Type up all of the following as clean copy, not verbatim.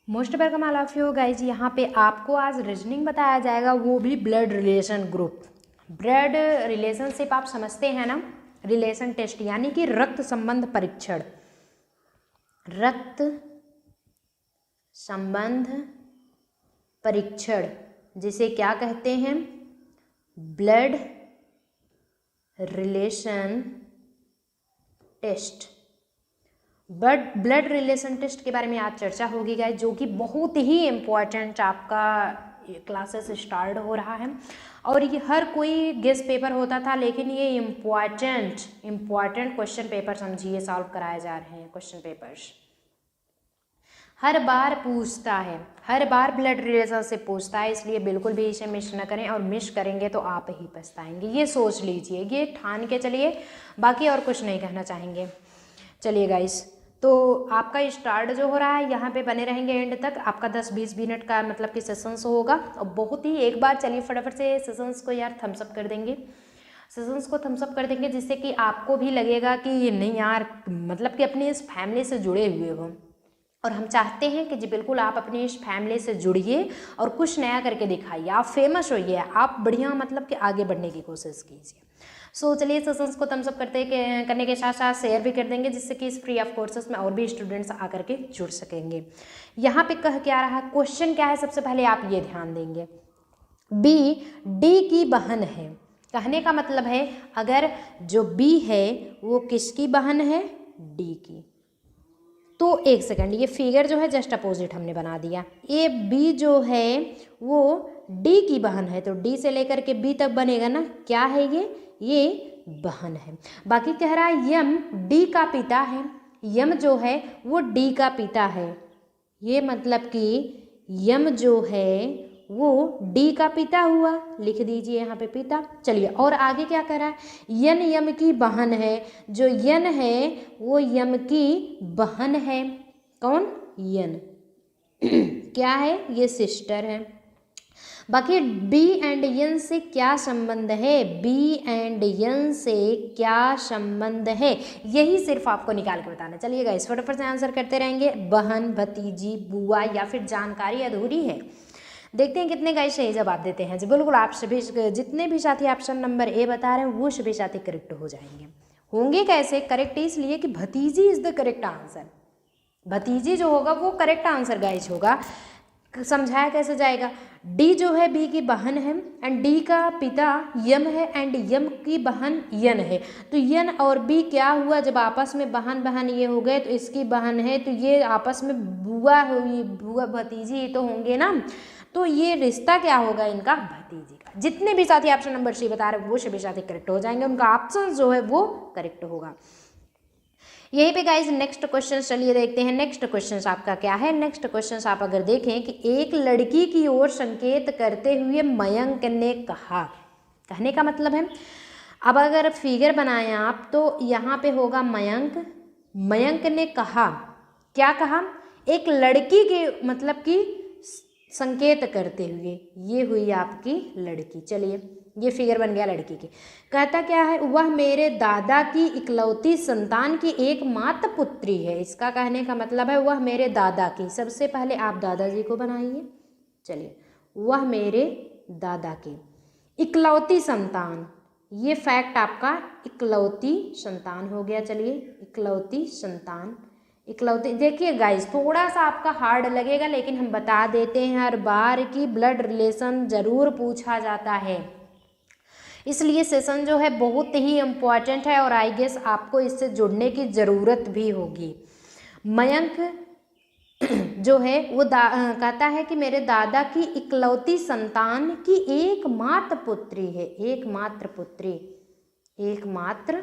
Most welcome all of you guys. यहाँ पे आपको आज रीजनिंग बताया जाएगा, वो भी blood relation group. Blood relationship आप समझते हैं ना, रिलेशन टेस्ट यानी कि रक्त संबंध परीक्षण। रक्त संबंध परीक्षण जिसे क्या कहते हैं, blood relation test. Blood relation test के बारे में आज चर्चा होगी गाइस, जो कि बहुत ही इम्पॉर्टेंट आपका क्लासेस स्टार्ट हो रहा है। और ये हर कोई गेस्ट पेपर होता था, लेकिन ये इम्पॉर्टेंट क्वेश्चन पेपर समझिए सॉल्व कराए जा रहे हैं। क्वेश्चन पेपर्स हर बार पूछता है, हर बार ब्लड रिलेशन से पूछता है, इसलिए बिल्कुल भी इसे मिस न करें, और मिस करेंगे तो आप ही पछताएंगे। ये सोच लीजिए, ये ठान के चलिए, बाकी और कुछ नहीं कहना चाहेंगे। चलिए गाइस, तो आपका स्टार्ट जो हो रहा है यहाँ पे बने रहेंगे एंड तक। आपका 10-20 मिनट का मतलब कि सेशंस होगा, और बहुत ही एक बार चलिए फटाफट से सेशंस को यार थम्सअप कर देंगे, सेशंस को थम्सअप कर देंगे, जिससे कि आपको भी लगेगा कि नहीं यार, मतलब कि अपनी इस फैमिली से जुड़े हुए हो। और हम चाहते हैं कि जी बिल्कुल आप अपनी इस फैमिली से जुड़िए और कुछ नया करके दिखाइए, आप फेमस होइए, आप बढ़िया मतलब कि आगे बढ़ने की कोशिश कीजिए। सो चलिए सेशंस को थम्स अप करने के साथ साथ शेयर भी कर देंगे, जिससे कि इस फ्री ऑफ कोर्सेस में और भी स्टूडेंट्स आकर के जुड़ सकेंगे। यहाँ पे कह क्या रहा, क्वेश्चन क्या है, सबसे पहले आप ये ध्यान देंगे। बी डी की बहन है। कहने का मतलब है अगर जो बी है वो किसकी बहन है, डी की। तो एक सेकंड, ये फिगर जो है जस्ट अपोजिट हमने बना दिया। ए बी जो है वो डी की बहन है, तो डी से लेकर के बी तक बनेगा ना, क्या है ये बहन है। बाकी कह रहा है यम डी का पिता है, यम जो है वो डी का पिता है। ये मतलब कि यम जो है वो डी का पिता हुआ, लिख दीजिए यहाँ पे पिता। चलिए और आगे क्या कह रहा है, यन यम की बहन है, जो यन है वो यम की बहन है। कौन, यन क्या है, ये सिस्टर है। बाकी बी एंड यन से क्या संबंध है, बी एंड यन से क्या संबंध है, यही सिर्फ आपको निकाल के बताना। चलिए गाइस फटाफट से आंसर करते रहेंगे। बहन, भतीजी, बुआ या फिर जानकारी अधूरी है। देखते हैं कितने गाइस सही जवाब देते हैं। जी बिल्कुल, आप सभी जितने भी साथी ऑप्शन नंबर ए बता रहे हैं वो सभी साथी करेक्ट हो जाएंगे। होंगे कैसे करेक्ट, इसलिए कि भतीजी इज द करेक्ट आंसर। भतीजी जो होगा वो करेक्ट आंसर गाइस होगा। समझाया कैसे जाएगा, डी जो है बी की बहन है, एंड डी का पिता यम है, एंड यम की बहन यन है। तो यन और बी क्या हुआ, जब आपस में बहन बहन ये हो गए तो इसकी बहन है, तो ये आपस में बुआ हुई, बुआ भतीजी तो होंगे ना। तो ये रिश्ता क्या होगा इनका, भतीजी का। जितने भी साथी ऑप्शन नंबर सी बता रहे हैं वो सभी साथी करेक्ट हो जाएंगे, उनका ऑप्शन जो है वो करेक्ट होगा। यहीं पे गाइज नेक्स्ट क्वेश्चन चलिए देखते हैं। नेक्स्ट क्वेश्चन आपका क्या है, नेक्स्ट क्वेश्चन आप अगर देखें कि एक लड़की की ओर संकेत करते हुए मयंक ने कहा। कहने का मतलब है, अब अगर फिगर बनाएं आप तो यहाँ पे होगा मयंक, मयंक ने कहा, क्या कहा, एक लड़की के मतलब कि संकेत करते हुए, ये हुई आपकी लड़की। चलिए ये फिगर बन गया लड़की की। कहता क्या है, वह मेरे दादा की इकलौती संतान की एकमात्र पुत्री है। इसका कहने का मतलब है वह मेरे दादा की, सबसे पहले आप दादाजी को बनाइए। चलिए, वह मेरे दादा की इकलौती संतान, ये फैक्ट आपका इकलौती संतान हो गया। चलिए इकलौती संतान, इकलौती। देखिए गाइस थोड़ा सा आपका हार्ड लगेगा, लेकिन हम बता देते हैं हर बार की ब्लड रिलेशन जरूर पूछा जाता है, इसलिए सेशन जो है बहुत ही इम्पॉर्टेंट है, और आई गेस आपको इससे जुड़ने की ज़रूरत भी होगी। मयंक जो है वो कहता है कि मेरे दादा की इकलौती संतान की एकमात्र पुत्री है, एकमात्र पुत्री, एकमात्र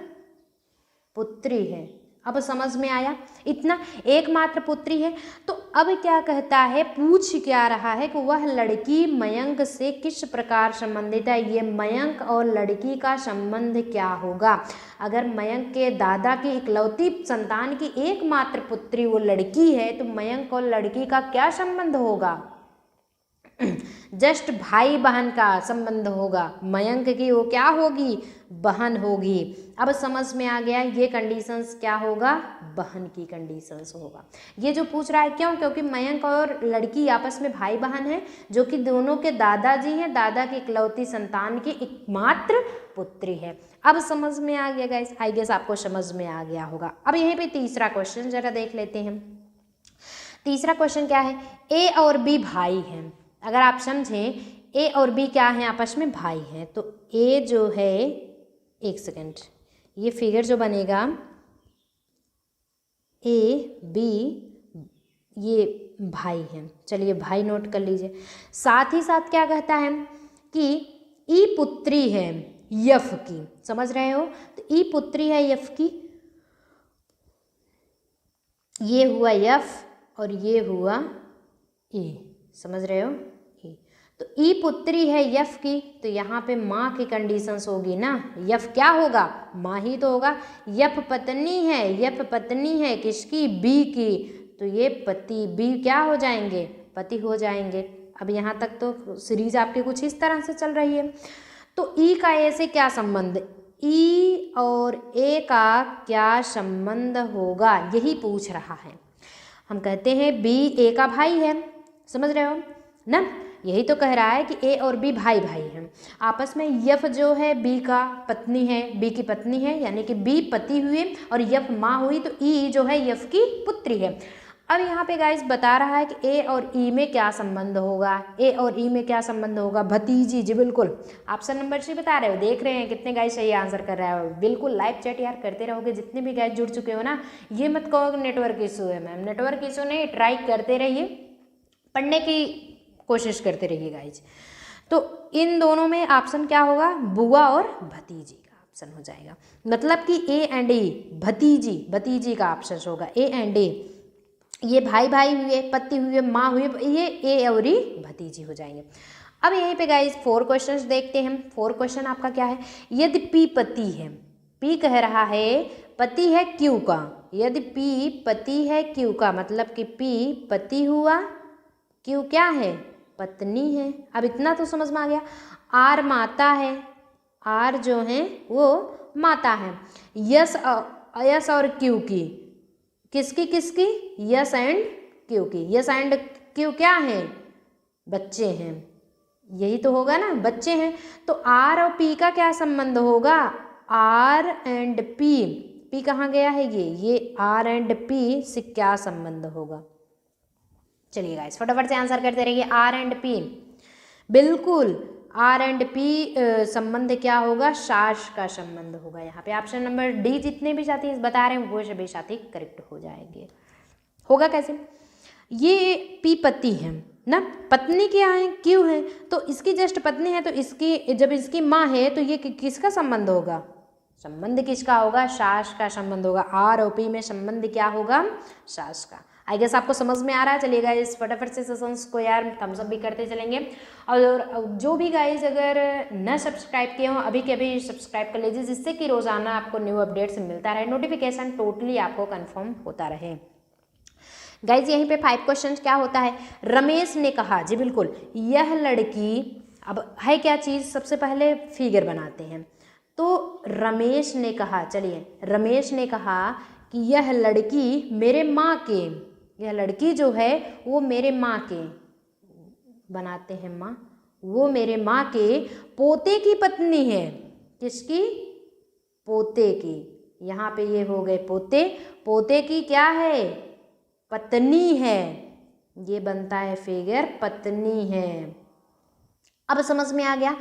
पुत्री है। अब समझ में आया इतना, एकमात्र पुत्री है। तो अब क्या कहता है, पूछ क्या रहा है कि वह लड़की मयंक से किस प्रकार संबंधित है। ये मयंक और लड़की का संबंध क्या होगा। अगर मयंक के दादा की इकलौती संतान की एकमात्र पुत्री वो लड़की है, तो मयंक और लड़की का क्या संबंध होगा। जस्ट भाई बहन का संबंध होगा, मयंक की वो क्या होगी, बहन होगी। अब समझ में आ गया, ये कंडीशंस क्या होगा, बहन की कंडीशंस होगा। ये जो पूछ रहा है क्यों, क्योंकि मयंक और लड़की आपस में भाई बहन हैं, जो कि दोनों के दादाजी हैं, दादा की इकलौती संतान की एकमात्र पुत्री है। अब समझ में आ गया गाइस, आई गेस आपको समझ में आ गया होगा। अब यहीं पे तीसरा क्वेश्चन जरा देख लेते हैं। तीसरा क्वेश्चन क्या है, ए और बी भाई हैं। अगर आप समझें ए और बी क्या हैं, आपस में भाई हैं, तो ए जो है, एक सेकेंड, ये फिगर जो बनेगा ए बी, ये भाई हैं। चलिए भाई नोट कर लीजिए। साथ ही साथ क्या कहता है कि ई पुत्री है यफ की, समझ रहे हो, तो ई पुत्री है यफ की, ये हुआ यफ और ये हुआ ई, समझ रहे हो, ई। तो ई पुत्री है यफ की, तो यहाँ पे माँ की कंडीशंस होगी ना, यफ क्या होगा, माँ ही तो होगा। यफ पत्नी है, यफ पत्नी है किसकी, बी की, तो ये पति, बी क्या हो जाएंगे, पति हो जाएंगे। अब यहाँ तक तो सीरीज आपके कुछ इस तरह से चल रही है। तो ई का ए से क्या संबंध, ई और ए का क्या संबंध होगा, यही पूछ रहा है। हम कहते हैं बी ए का भाई है, समझ रहे हो ना, यही तो कह रहा है कि ए और बी भाई भाई हैं आपस में। यफ जो है बी का पत्नी है, बी की पत्नी है, यानी कि बी पति हुए और यफ माँ हुई, तो ई जो है यफ की पुत्री है। अब यहाँ पे गाइस बता रहा है कि ए और ई में क्या संबंध होगा, ए और ई में क्या संबंध होगा, भतीजी। जी बिल्कुल, ऑप्शन नंबर सी बता रहे हो। देख रहे हैं कितने गाइस सही आंसर कर रहे हो। बिल्कुल लाइव चैट यार करते रहोगे, जितने भी गाइस जुड़ चुके हो ना, ये मत कहो नेटवर्क इशू है। मैम नेटवर्क इशू नहीं, ट्राई करते रहिए, पढ़ने की कोशिश करते रहिए गाइज। तो इन दोनों में ऑप्शन क्या होगा, बुआ और भतीजी का ऑप्शन हो जाएगा। मतलब कि ए एंड ए, भतीजी, भतीजी का ऑप्शन होगा। ए एंड ए, ये भाई भाई हुए, पति हुए, माँ हुए, ये ए और ई भतीजी हो जाएंगे। अब यहीं पे गाइज 4 क्वेश्चंस देखते हैं। 4 क्वेश्चन आपका क्या है, यदि पी पति है, पी कह रहा है पति है क्यू का, यदि पी पति है क्यू का, मतलब कि पी पति हुआ, क्यू क्या है, पत्नी है। अब इतना तो समझ में आ गया। आर माता है, आर जो है वो माता है। यस यस और क्यू की, किसकी किसकी, यस एंड क्यू की। यस एंड क्यू क्या है, बच्चे हैं, यही तो होगा ना, बच्चे हैं। तो आर और पी का क्या संबंध होगा, आर एंड पी, पी कहाँ गया है, ये आर एंड पी से क्या संबंध होगा। चलिए गाइस फटाफट से आंसर करते रहिए। आर एंड पी, बिल्कुल आर एंड पी संबंध क्या होगा, सास का संबंध होगा। यहाँ पे ऑप्शन नंबर डी जितने भी साथी बता रहे हैं वो सभी साथी करेक्ट हो जाएंगे। होगा कैसे, ये पी पति है ना, पत्नी क्या है, क्यों है, तो इसकी जस्ट पत्नी है, तो इसकी जब इसकी माँ है तो ये किसका संबंध होगा, संबंध किसका होगा, सास का संबंध होगा। आर और पी में संबंध क्या होगा, सास का। आई गेस आपको समझ में आ रहा है। चलिएगा इस फटाफट से सेशंस को यार थम्स अप भी करते चलेंगे। और जो भी गाइज अगर न सब्सक्राइब किए हो अभी के अभी सब्सक्राइब कर लीजिए, जिससे कि रोजाना आपको न्यू अपडेट्स मिलता रहे, नोटिफिकेशन टोटली आपको कंफर्म होता रहे। गाइज यहीं पे 5 क्वेश्चन क्या होता है, रमेश ने कहा, जी बिल्कुल, यह लड़की, अब है क्या चीज़, सबसे पहले फिगर बनाते हैं। तो रमेश ने कहा, चलिए रमेश ने कहा कि यह लड़की मेरे माँ के, यह लड़की जो है वो मेरे माँ के, बनाते हैं माँ, वो मेरे माँ के पोते की पत्नी है। किसकी, पोते की। यहाँ पे ये हो गए पोते, पोते की क्या है, पत्नी है। ये बनता है फिगर, पत्नी है। अब समझ में आ गया।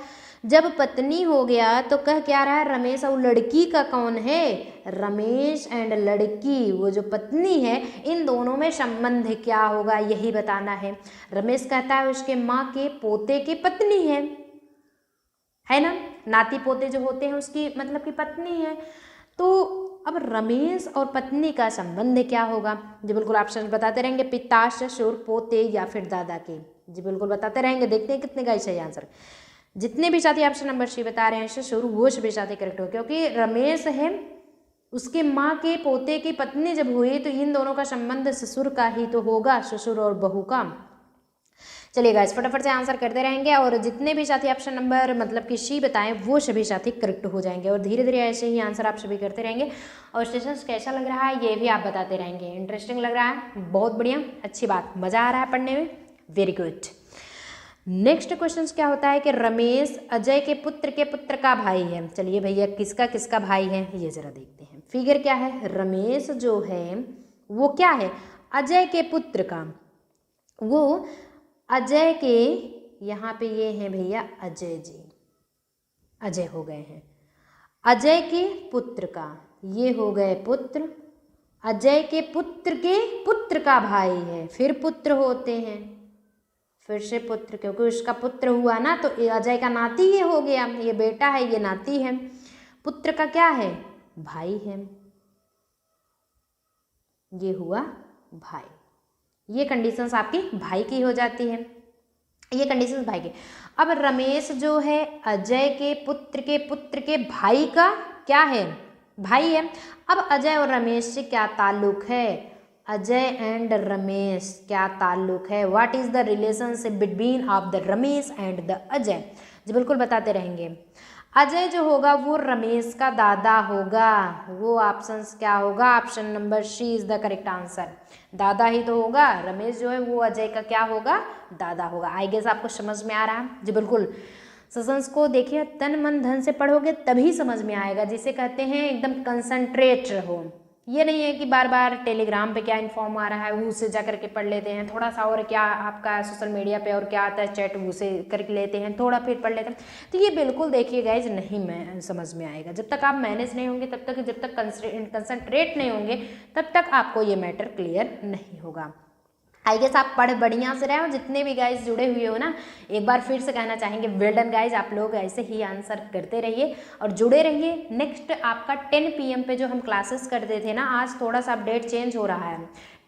जब पत्नी हो गया तो कह क्या रहा है, रमेश और लड़की का कौन है, रमेश एंड लड़की, वो जो पत्नी है, इन दोनों में संबंध क्या होगा यही बताना है। रमेश कहता है उसके माँ के पोते की पत्नी है ना, नाती पोते जो होते हैं उसकी मतलब की पत्नी है। तो अब रमेश और पत्नी का संबंध क्या होगा, जी बिल्कुल ऑप्शन बताते रहेंगे, पिता, ससुर, पोते या फिर दादा के। जी बिल्कुल बताते रहेंगे, देखते हैं कितने का सही आंसर। जितने भी साथी ऑप्शन नंबर सी बता रहे हैं ससुर, वो सभी साथी करेक्ट हो, क्योंकि रमेश है उसके माँ के पोते की पत्नी जब हुई तो इन दोनों का संबंध ससुर का ही तो होगा, ससुर और बहू का। चलिए गाइस फटाफट से आंसर करते रहेंगे और जितने भी साथी ऑप्शन नंबर मतलब कि सी बताएं वो सभी साथी करेक्ट हो जाएंगे और धीरे धीरे ऐसे ही आंसर आप सभी करते रहेंगे। और स्टेशन कैसा लग रहा है ये भी आप बताते रहेंगे। इंटरेस्टिंग लग रहा है, बहुत बढ़िया, अच्छी बात, मज़ा आ रहा है पढ़ने में, वेरी गुड। नेक्स्ट क्वेश्चन क्या होता है कि रमेश अजय के पुत्र का भाई है। चलिए भैया किसका किसका भाई है ये जरा देखते हैं। फिगर क्या है, रमेश जो है वो क्या है, अजय के पुत्र का, वो अजय के, यहाँ पे ये हैं भैया अजय जी, अजय हो गए हैं, अजय के पुत्र का, ये हो गए पुत्र, अजय के पुत्र का भाई है, फिर पुत्र होते हैं, फिर से पुत्र, क्योंकि उसका पुत्र हुआ ना तो अजय का नाती ये हो गया, ये बेटा है ये नाती है, पुत्र का क्या है, भाई है, ये हुआ भाई। ये कंडीशंस आपकी भाई की हो जाती है, ये कंडीशंस भाई की। अब रमेश जो है अजय के पुत्र के भाई का क्या है, भाई है। अब अजय और रमेश से क्या ताल्लुक है, अजय एंड रमेश क्या ताल्लुक है, what is the relationship between of the Ramesh and the Ajay, जी बिल्कुल बताते रहेंगे। अजय जो होगा वो रमेश का दादा होगा, वो ऑप्शंस क्या होगा, option number C is the correct answer, दादा ही तो होगा, रमेश जो है वो अजय का क्या होगा, दादा होगा। आई गेस आपको समझ में आ रहा है, जी बिल्कुल। सेशंस को देखिए तन मन धन से पढ़ोगे तभी समझ में आएगा, जिसे कहते हैं एकदम कंसंट्रेट रहो। ये नहीं है कि बार बार टेलीग्राम पे क्या इन्फॉर्म आ रहा है वो उसे जा करके पढ़ लेते हैं, थोड़ा सा और क्या आपका सोशल मीडिया पे और क्या आता है चैट उसे कर लेते हैं, थोड़ा फिर पढ़ लेते हैं, तो ये बिल्कुल देखिए गाइज नहीं मैं समझ में आएगा। जब तक आप मैनेज नहीं होंगे तब तक, जब तक कंसंट्रेट नहीं होंगे तब तक आपको ये मैटर क्लियर नहीं होगा। आई गेस आप पढ़ बढ़िया से रहे हो, जितने भी गाइज जुड़े हुए हो ना, एक बार फिर से कहना चाहेंगे वेल डन गाइज, आप लोग ऐसे ही आंसर करते रहिए और जुड़े रहिए। नेक्स्ट आपका 10 PM पे जो हम क्लासेस करते थे ना, आज थोड़ा सा अपडेट चेंज हो रहा है।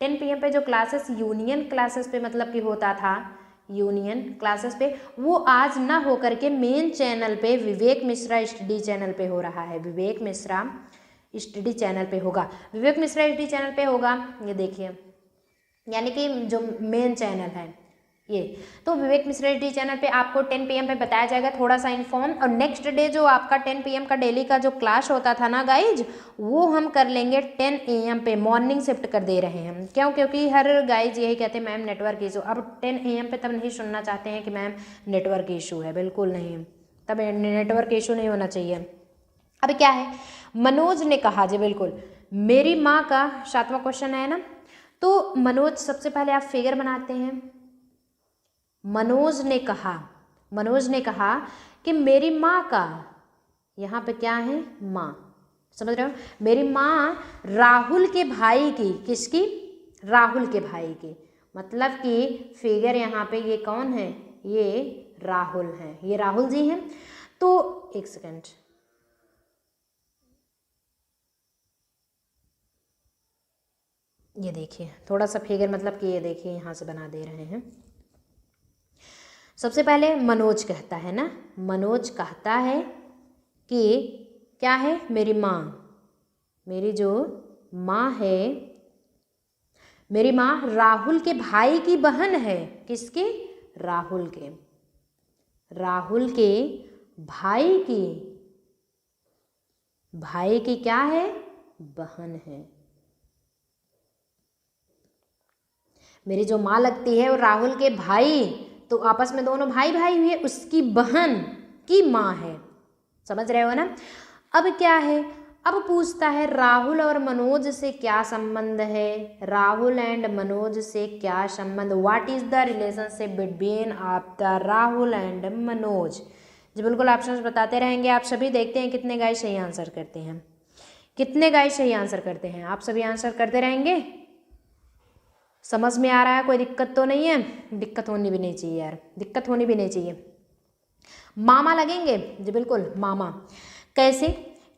10 PM पे जो क्लासेस यूनियन क्लासेस पे मतलब कि होता था, यूनियन क्लासेस पे, वो आज ना हो करके मेन चैनल पे विवेक मिश्रा स्टडी चैनल पे हो रहा है, विवेक मिश्रा स्टडी चैनल पे होगा, विवेक मिश्रा स्टडी चैनल पे होगा, ये देखिए, यानी कि जो मेन चैनल है ये, तो विवेक मिश्रा डी चैनल पे आपको 10 PM पे बताया जाएगा थोड़ा सा इन्फॉर्म। और नेक्स्ट डे जो आपका 10 PM का डेली का जो क्लास होता था ना गाइज, वो हम कर लेंगे 10 AM पे, मॉर्निंग शिफ्ट कर दे रहे हैं। क्यों, क्योंकि हर गाइज यही कहते हैं मैम नेटवर्क इशू। अब 10 AM पे तब नहीं सुनना चाहते हैं कि मैम नेटवर्क इशू है, बिल्कुल नहीं, तब नेटवर्क इशू नहीं होना चाहिए। अब क्या है, मनोज ने कहा, जी बिल्कुल, मेरी माँ का 7वां क्वेश्चन है ना, तो मनोज सबसे पहले आप फिगर बनाते हैं। मनोज ने कहा कि मेरी माँ का, यहाँ पे क्या है, माँ, समझ रहे हो, मेरी माँ राहुल के भाई की, किसकी, राहुल के भाई की, मतलब कि फिगर यहाँ पे ये कौन है, ये राहुल है, ये राहुल जी हैं। तो एक सेकेंड, ये देखिए थोड़ा सा फिगर मतलब कि ये देखिए यहाँ से बना दे रहे हैं। सबसे पहले मनोज कहता है ना, मनोज कहता है कि क्या है, मेरी माँ, मेरी जो माँ है, मेरी माँ राहुल के भाई की बहन है, किसके, राहुल के, राहुल के भाई की क्या है, बहन है। मेरी जो माँ लगती है वो राहुल के भाई, तो आपस में दोनों भाई भाई हुए, उसकी बहन की माँ है, समझ रहे हो ना। अब क्या है, अब पूछता है राहुल और मनोज से क्या संबंध है, राहुल एंड मनोज से क्या संबंध, what is the relationship between of the Rahul and Manoj, जी बिल्कुल ऑप्शंस बताते रहेंगे। आप सभी देखते हैं कितने गाइस सही आंसर करते हैं, कितने गाइस सही आंसर करते हैं, आप सभी आंसर करते रहेंगे। समझ में आ रहा है, कोई दिक्कत तो नहीं है, दिक्कत होनी भी नहीं चाहिए यार, दिक्कत होनी भी नहीं चाहिए। मामा लगेंगे, जी बिल्कुल मामा, कैसे,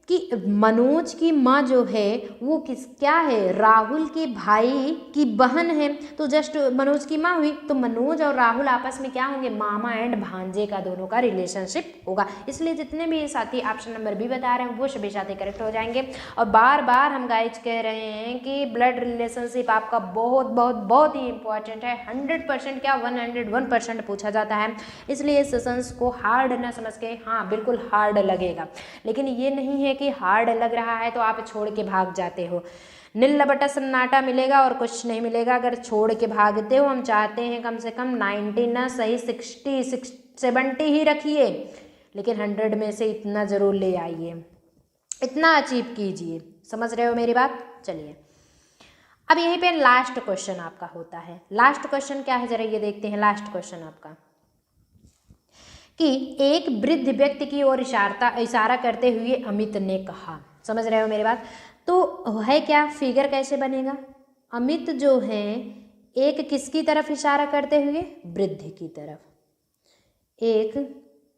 कि मनोज की माँ जो है वो क्या है, राहुल के भाई की बहन है। तो जस्ट मनोज की माँ हुई, तो मनोज और राहुल आपस में क्या होंगे, मामा एंड भांजे का दोनों का रिलेशनशिप होगा। इसलिए जितने भी साथी ऑप्शन नंबर बी बता रहे हैं वो सभी साथी करेक्ट हो जाएंगे। और बार बार हम गाइज कह रहे हैं कि ब्लड रिलेशनशिप आपका बहुत बहुत बहुत ही इंपॉर्टेंट है। 100% क्या 101% पूछा जाता है। इसलिए इस सेशंस को हार्ड ना समझ के, हाँ बिल्कुल हार्ड लगेगा, लेकिन ये नहीं है कि हार्ड लग रहा है तो आप छोड़ के भाग जाते हो। नील बटा सन्नाटा मिलेगा और कुछ नहीं मिलेगा अगर छोड़ के भागते हो। हम चाहते हैं कम से कम 90 ना सही 60 70 ही रखिए, लेकिन 100 में से इतना ज़रूर ले आइए, इतना अचीव कीजिए। समझ रहे हो मेरी बात? चलिए अब यहीं पे लास्ट क्वेश्चन आपका होता है। लास्ट क्वेश्चन क्या है जरा ये देखते हैं। लास्ट क्वेश्चन आपका कि एक वृद्ध व्यक्ति की ओर इशारा करते हुए अमित ने कहा। समझ रहे हो मेरी बात? तो है क्या, फिगर कैसे बनेगा? अमित जो है एक किसकी तरफ इशारा करते हुए, वृद्ध की तरफ, एक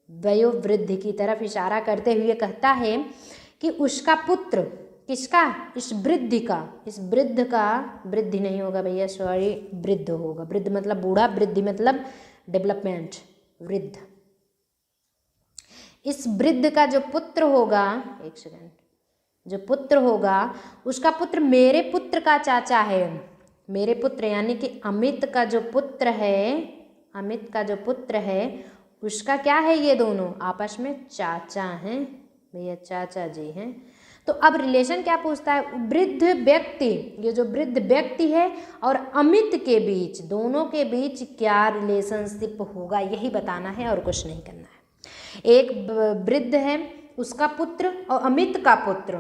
वयोवृद्ध की तरफ इशारा करते हुए कहता है कि उसका पुत्र, किसका, इस वृद्ध का, इस वृद्ध का, वृद्धि नहीं होगा भैया सॉरी, वृद्ध होगा। वृद्ध मतलब बूढ़ा, वृद्धि मतलब डेवलपमेंट, वृद्ध। इस वृद्ध का जो पुत्र होगा, एक सेकंड, जो पुत्र होगा उसका पुत्र मेरे पुत्र का चाचा है। मेरे पुत्र यानी कि अमित का जो पुत्र है, अमित का जो पुत्र है उसका क्या है, ये दोनों आपस में चाचा हैं भैया, चाचा जी हैं। तो अब रिलेशन क्या पूछता है, वृद्ध व्यक्ति, ये जो वृद्ध व्यक्ति है और अमित के बीच, दोनों के बीच क्या रिलेशनशिप होगा यही बताना है और कुछ नहीं करना है। एक वृद्ध है, उसका पुत्र और अमित का पुत्र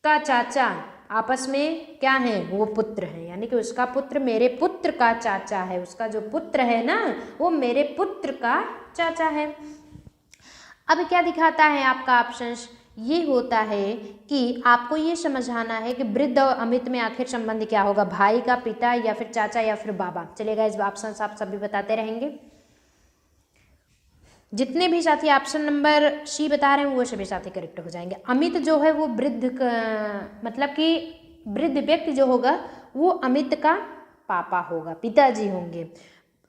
का चाचा आपस में क्या है, वो पुत्र है, यानी कि उसका पुत्र मेरे पुत्र का चाचा है। उसका जो पुत्र है ना वो मेरे पुत्र का चाचा है। अब क्या दिखाता है आपका ऑप्शन, ये होता है कि आपको ये समझाना है कि वृद्ध और अमित में आखिर संबंध क्या होगा, भाई का पिता या फिर चाचा या फिर बाबा। चलेगा, इस ऑप्शन आप सभी बताते रहेंगे। जितने भी साथी ऑप्शन नंबर सी बता रहे हैं वो सभी साथी करेक्ट हो जाएंगे। अमित जो है वो वृद्ध का, मतलब कि वृद्ध व्यक्ति जो होगा वो अमित का पापा होगा, पिताजी होंगे।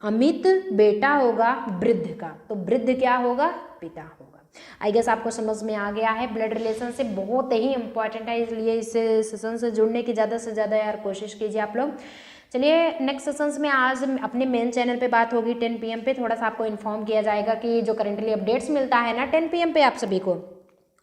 अमित बेटा होगा वृद्ध का, तो वृद्ध क्या होगा, पिता होगा। आई गेस आपको समझ में आ गया है। ब्लड रिलेशनशिप बहुत ही इंपॉर्टेंट है, इसलिए इस सेशन से जुड़ने की ज़्यादा से ज़्यादा यार कोशिश कीजिए आप लोग। चलिए नेक्स्ट सेशंस में आज अपने मेन चैनल पे बात होगी 10 PM पे। थोड़ा सा आपको इन्फॉर्म किया जाएगा कि जो करंटली अपडेट्स मिलता है ना 10 PM पे आप सभी को,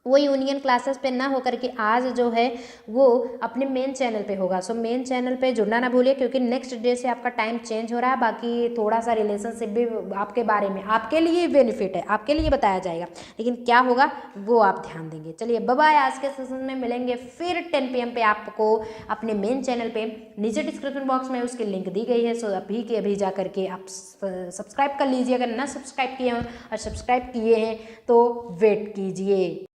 वो यूनियन क्लासेस पे ना होकर के आज जो है वो अपने मेन चैनल पे होगा। सो मेन चैनल पे जुड़ना ना भूलिए, क्योंकि नेक्स्ट डे से आपका टाइम चेंज हो रहा है। बाकी थोड़ा सा रिलेशनशिप भी आपके बारे में, आपके लिए बेनिफिट है, आपके लिए बताया जाएगा, लेकिन क्या होगा वो आप ध्यान देंगे। चलिए बाय बाय, आज के सेशन में मिलेंगे फिर 10 PM पे आपको अपने मेन चैनल पे। नीचे डिस्क्रिप्शन बॉक्स में उसकी लिंक दी गई है, सो अभी के अभी जा करके आप सब्सक्राइब कर लीजिए अगर ना सब्सक्राइब किए हों, और सब्सक्राइब किए हैं तो वेट कीजिए।